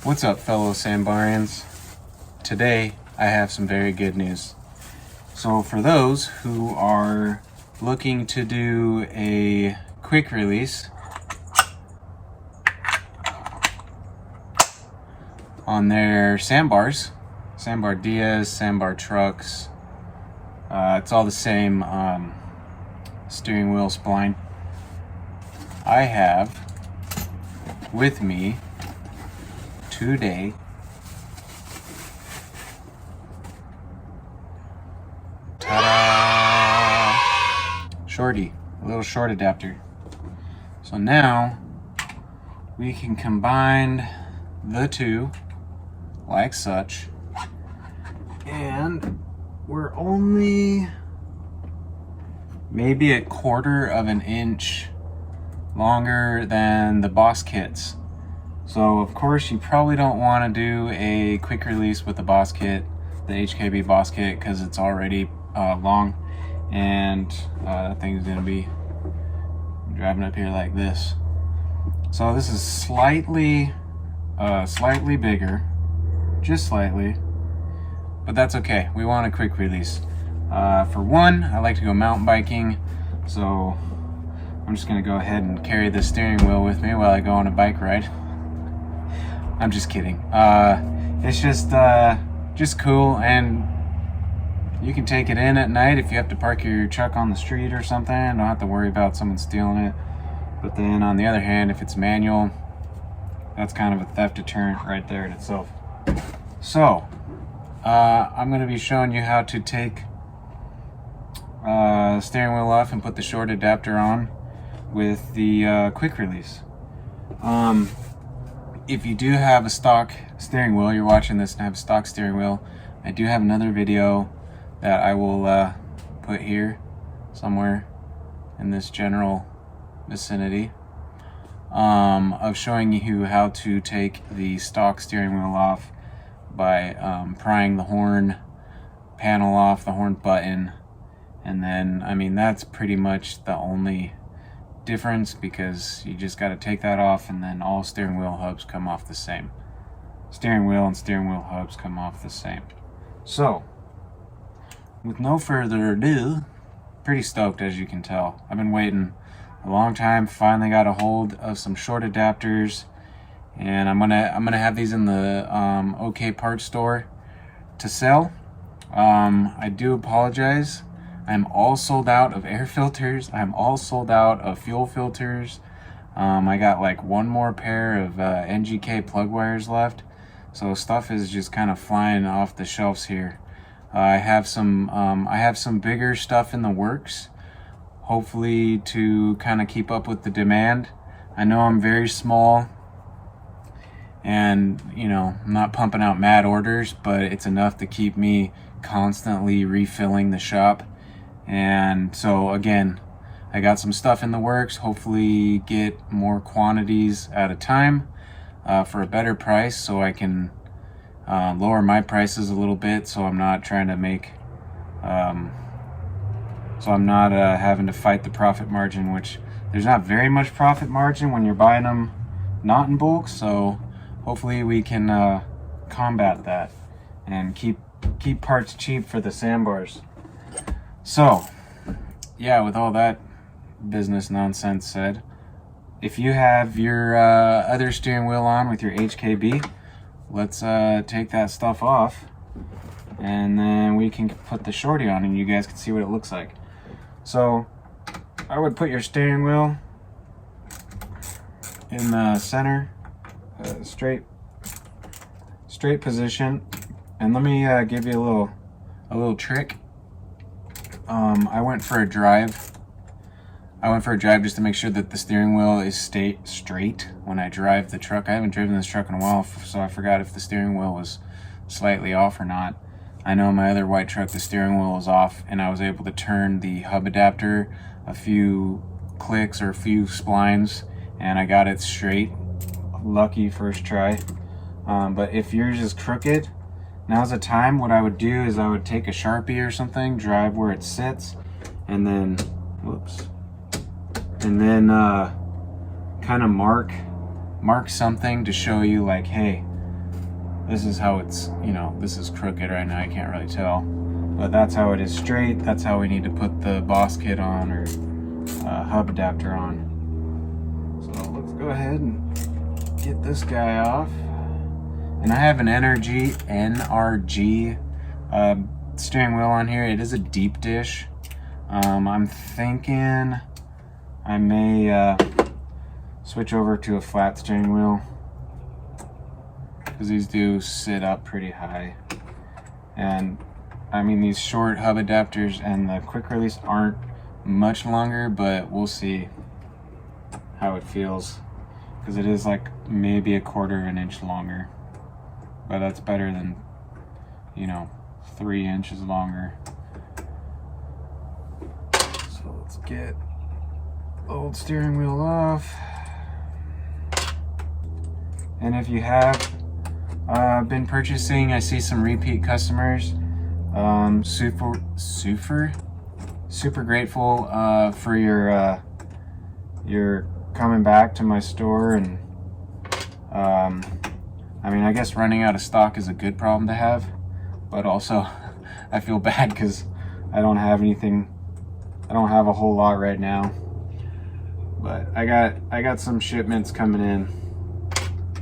What's up, fellow Sambarians? Today I have some very good news. So for those who are looking to do a quick release on their sandbars, Sambar Diaz, Sambar trucks, it's all the same steering wheel spline. I have with me today shorty, a little short adapter. So now we can combine the two like such, and we're only maybe a quarter of an inch longer than the Boss kits. So of course you probably don't want to do a quick release with the Boss kit, the HKB Boss kit, because it's already long, and that thing's gonna be driving up here like this. So this is slightly bigger, just slightly, but that's okay. We want a quick release. For one, I like to go mountain biking, so I'm just gonna go ahead and carry the steering wheel with me while I go on a bike ride. I'm just kidding. It's just cool, and you can take it in at night if you have to park your truck on the street or something. Don't have to worry about someone stealing it. But then on the other hand, if it's manual, that's kind of a theft deterrent right there in itself. So I'm going to be showing you how to take steering wheel off and put the short adapter on with the quick release. If you do have a stock steering wheel, you're watching this and have a stock steering wheel, I do have another video that I will put here somewhere in this general vicinity of showing you how to take the stock steering wheel off by prying the horn panel off, the horn button, and then, I mean, that's pretty much the only difference, because you just got to take that off and then all steering wheel hubs come off the same. Steering wheel and steering wheel hubs come off the same. So with no further ado, pretty stoked, as you can tell. I've been waiting a long time, finally got a hold of some short adapters, and I'm gonna have these in the OK Parts store to sell. I do apologize. I'm all sold out of air filters. I'm all sold out of fuel filters. I got like one more pair of NGK plug wires left, so stuff is just kind of flying off the shelves here. I have some bigger stuff in the works, hopefully to kind of keep up with the demand. I know I'm very small, and you know, I'm not pumping out mad orders, but it's enough to keep me constantly refilling the shop. And so again, I got some stuff in the works, hopefully get more quantities at a time for a better price, so I can lower my prices a little bit, so I'm not trying to make so I'm not having to fight the profit margin, which there's not very much profit margin when you're buying them not in bulk. So hopefully we can combat that and keep parts cheap for the sandbars. So yeah, with all that business nonsense said, if you have your other steering wheel on with your HKB, let's take that stuff off, and then we can put the shorty on and you guys can see what it looks like. So I would put your steering wheel in the center, straight position, and let me give you a little trick. I went for a drive just to make sure that the steering wheel is straight when I drive the truck. I haven't driven this truck in a while, so I forgot if the steering wheel was slightly off or not. I know my other white truck, the steering wheel was off, and I was able to turn the hub adapter a few clicks or a few splines, and I got it straight. Lucky first try. But if yours is crooked, now's the time. What I would do is I would take a Sharpie or something, drive where it sits, and then, whoops, and then kind of mark something to show you, like, hey, This is how it's, you know, this is crooked right now, I can't really tell. But that's how it is straight. That's how we need to put the boss kit on, or hub adapter on. So let's go ahead and get this guy off. And I have an NRG steering wheel on here. It is a deep dish. I'm thinking I may switch over to a flat steering wheel, because these do sit up pretty high. And I mean, these short hub adapters and the quick release aren't much longer, but we'll see how it feels, because it is like maybe 1/4 inch longer, but that's better than, you know, 3 inches longer. So let's get the old steering wheel off. And if you have been purchasing, I see some repeat customers. Super grateful for your coming back to my store. And I mean, I guess running out of stock is a good problem to have, but also I feel bad because I don't have anything. I don't have a whole lot right now, but I got some shipments coming in,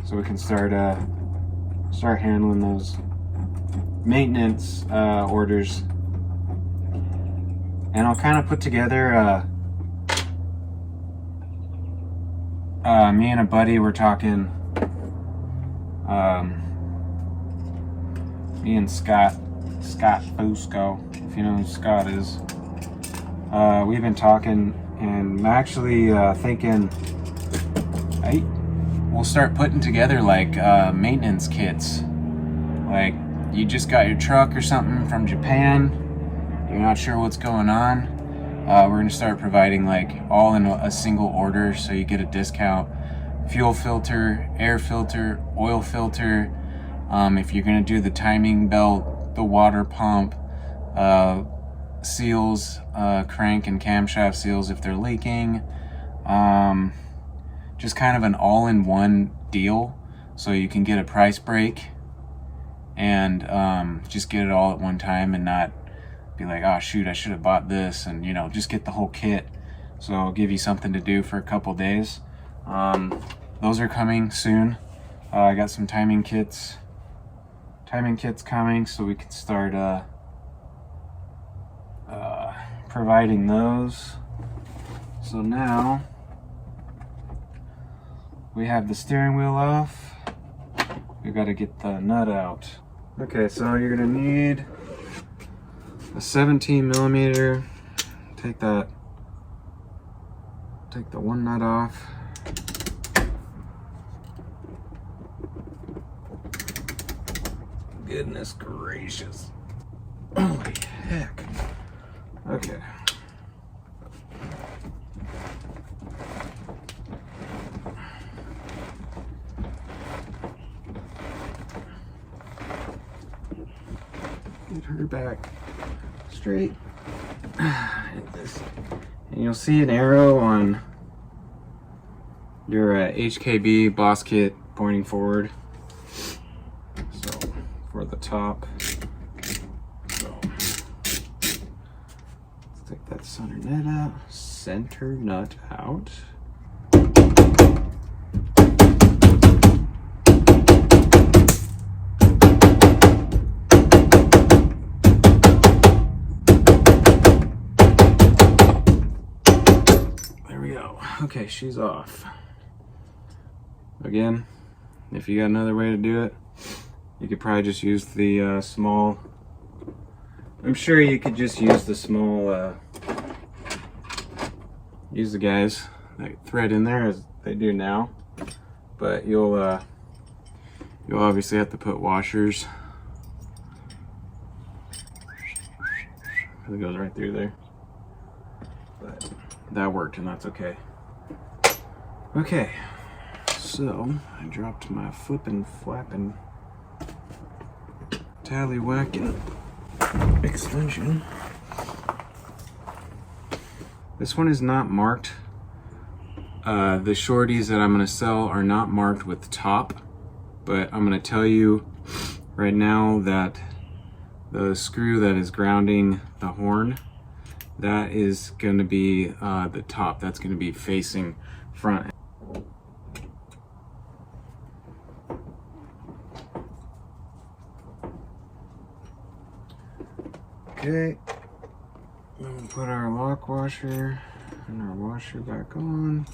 so we can start handling those maintenance orders. And I'll kind of put together me and a buddy were talking, me and Scott Fusco, if you know who Scott is. We've been talking, and I'm actually thinking we'll start putting together like maintenance kits. Like, you just got your truck or something from Japan, you're not sure what's going on, we're gonna start providing like all in a single order, so you get a discount. Fuel filter, air filter, oil filter, if you're gonna do the timing belt, the water pump, seals, crank and camshaft seals if they're leaking, just kind of an all-in-one deal, so you can get a price break and just get it all at one time and not be like, oh shoot, I should have bought this, and you know, just get the whole kit. So I'll give you something to do for a couple days. Those are coming soon. I got some timing kits coming, so we can start providing those. So now we have the steering wheel off. We've got to get the nut out. Okay, so you're gonna need a 17 millimeter. Take the one nut off. Goodness gracious. Holy heck. Okay. Get her back straight. And you'll see an arrow on your HKB boss kit pointing forward. So for the top. So let's take that center nut out. Okay, she's off. Again, if you got another way to do it, you could probably just use the small. I'm sure you could just use the small, use the guys that thread in there as they do now. But you'll obviously have to put washers. It goes right through there. But that worked, and that's okay. Okay, so I dropped my flippin' flappin' tallywhacking extension. This one is not marked. The shorties that I'm gonna sell are not marked with top, but I'm gonna tell you right now that the screw that is grounding the horn, that is going to be the top. That's going to be facing front. Okay, I'm gonna put our lock washer and our washer back on.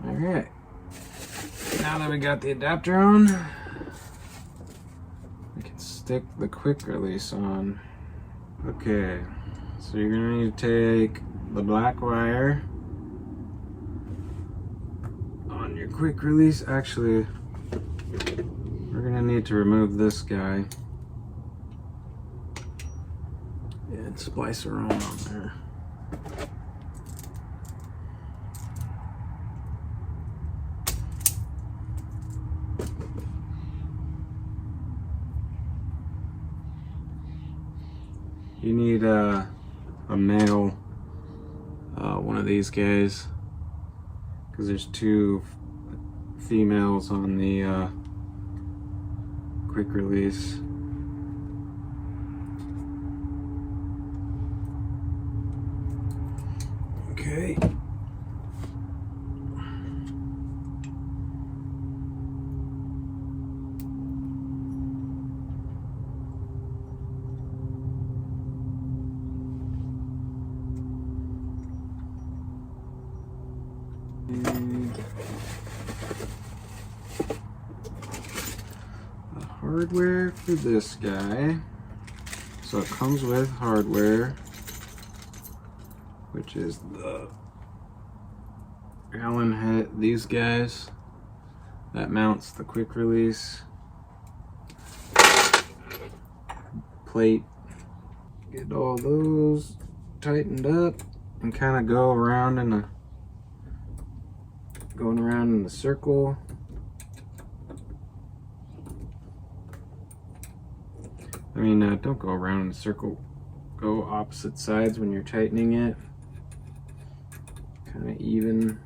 Alright, now that we got the adapter on, we can stick the quick release on. Okay, so you're going to need to take the black wire on your quick release. Actually, we're going to need to remove this guy and splice her on there. You need a male, one of these guys, because there's two females on the quick release. Okay. The hardware for this guy. So it comes with hardware, which is the Allen head, these guys, that mounts the quick release plate. Get all those tightened up and kind of go around in a going around in the circle. I mean, don't go around in a circle. Go opposite sides when you're tightening it. Kind of even.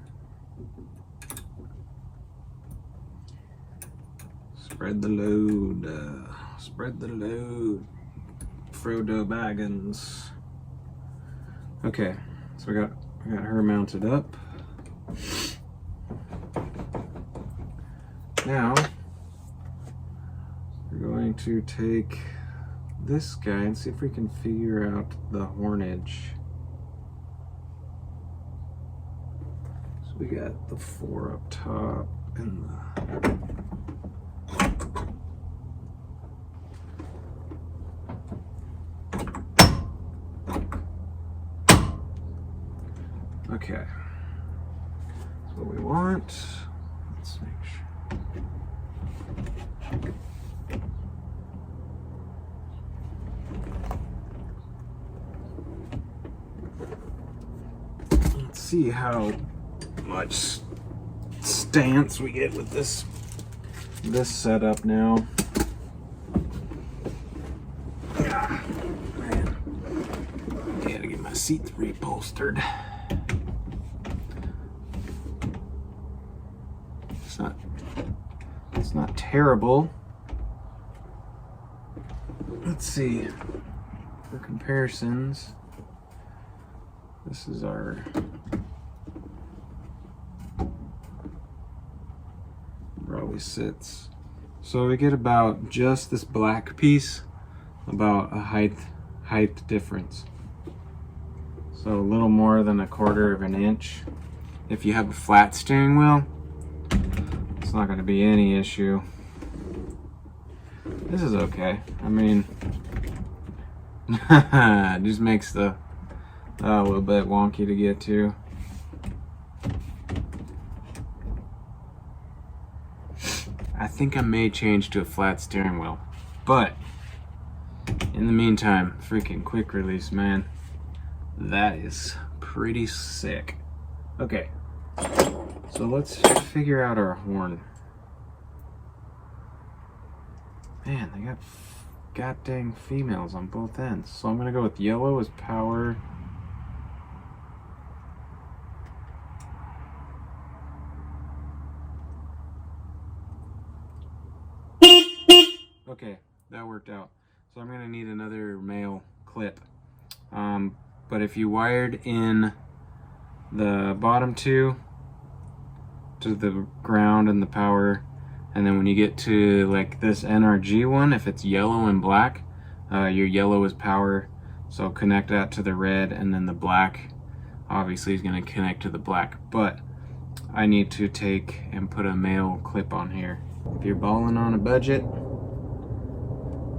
Spread the load. Spread the load. Frodo Baggins. Okay, so we got her mounted up. Now we're going to take this guy and see if we can figure out the hornage. So we got the 4 up top and the okay. That's what we want. Let's make sure. Let's see how much stance we get with this setup now. Ah, man. Gotta get my seats reupholstered. It's not terrible. Let's see, for comparisons, this is our where always sits. So we get about just this black piece, about a height difference. So a little more than 1/4 of an inch. If you have a flat steering wheel, it's not going to be any issue. This is okay. I mean, it just makes the a little bit wonky to get to. I think I may change to a flat steering wheel. But in the meantime, freaking quick release, man. That is pretty sick. Okay, so let's figure out our horn. Man, they got god dang females on both ends. So I'm gonna go with yellow as power. Okay, that worked out. So I'm gonna need another male clip. But if you wired in the bottom two to the ground and the power, and then when you get to like this NRG one, if it's yellow and black, your yellow is power, so connect that to the red, and then the black obviously is going to connect to the black. But I need to take and put a male clip on here. If you're balling on a budget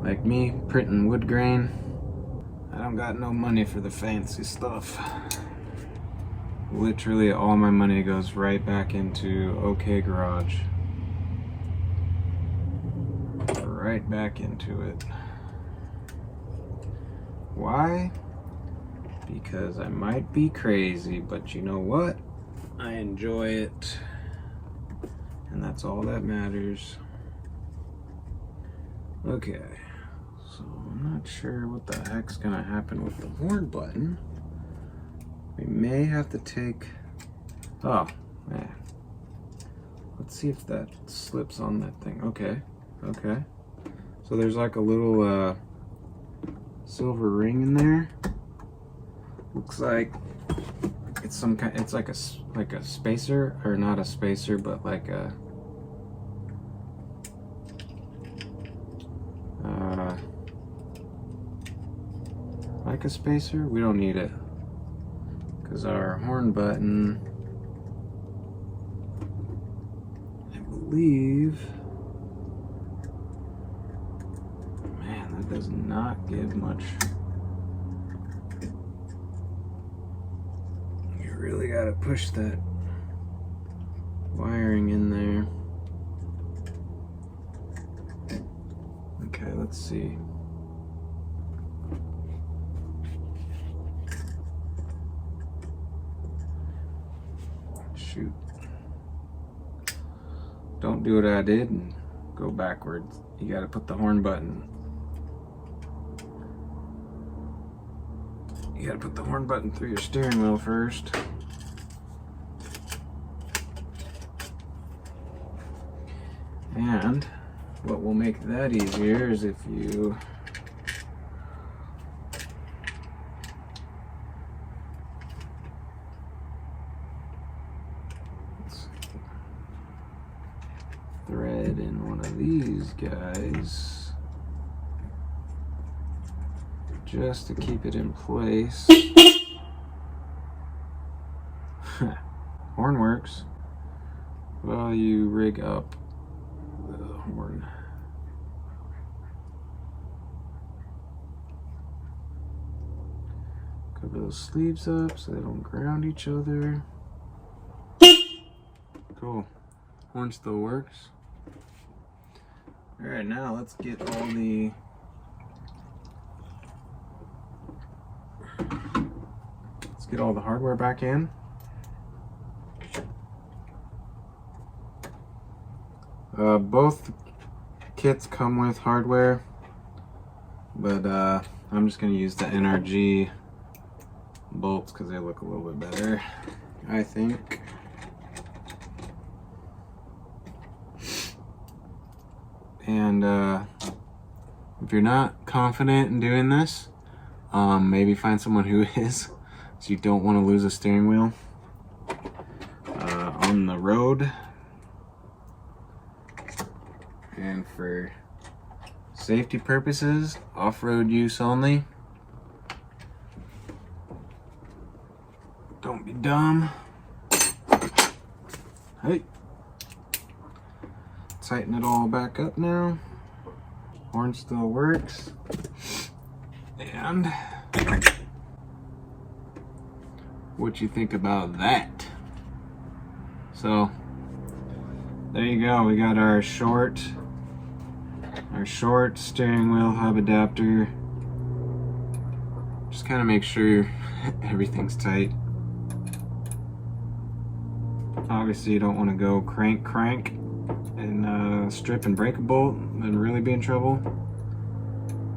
like me, printing wood grain, I don't got no money for the fancy stuff. Literally all my money goes right back into OK Garage. Right back into it. Why? Because I might be crazy, but you know what? I enjoy it. And that's all that matters. Okay. So I'm not sure what the heck's gonna happen with the horn button. We may have to take, oh man. Let's see if that slips on that thing. Okay, okay. So there's like a little silver ring in there. Looks like it's some kind, it's like a spacer, or not a spacer, but like a spacer. We don't need it because our horn button, I believe, man, that does not give much. You really gotta push that wiring in there. Okay, let's see. Shoot. Don't do what I did and go backwards. You gotta put the horn button. You gotta put the horn button through your steering wheel first. And what will make that easier is if you thread in one of these guys just to keep it in place. Horn works while you rig up the horn. Cover those sleeves up so they don't ground each other. Cool. Horn still works. Alright, now let's get all the hardware back in. Both kits come with hardware, but I'm just going to use the NRG bolts because they look a little bit better, I think. And if you're not confident in doing this, maybe find someone who is, so you don't want to lose a steering wheel on the road. And for safety purposes, off-road use only. Don't be dumb. Hey. Tighten it all back up now. Horn still works. And what you think about that? So there you go. We got our short steering wheel hub adapter. Just kind of make sure everything's tight. Obviously you don't want to go crank and strip and break a bolt and really be in trouble,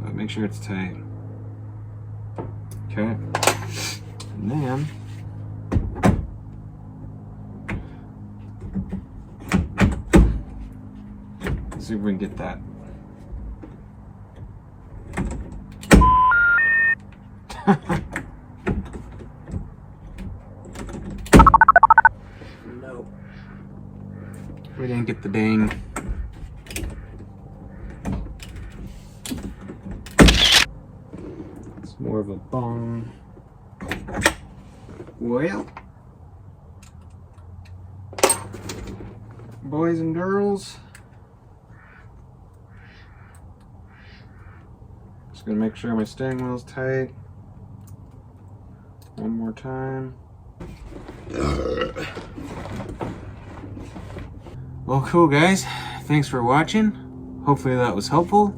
but make sure it's tight. Okay, and then let's see if we can get that. No, we didn't get the dang. It's more of a bong. Well, boys and girls, just gonna make sure my steering wheel's tight. One more time. Well, cool guys, thanks for watching. Hopefully that was helpful.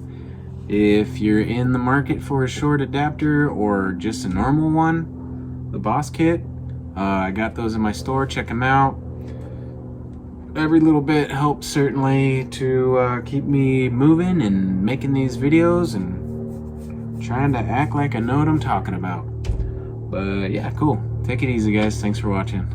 If you're in the market for a short adapter or just a normal one, the Boss Kit, I got those in my store, check them out. Every little bit helps certainly to keep me moving and making these videos and trying to act like I know what I'm talking about. But yeah, cool. Take it easy guys, thanks for watching.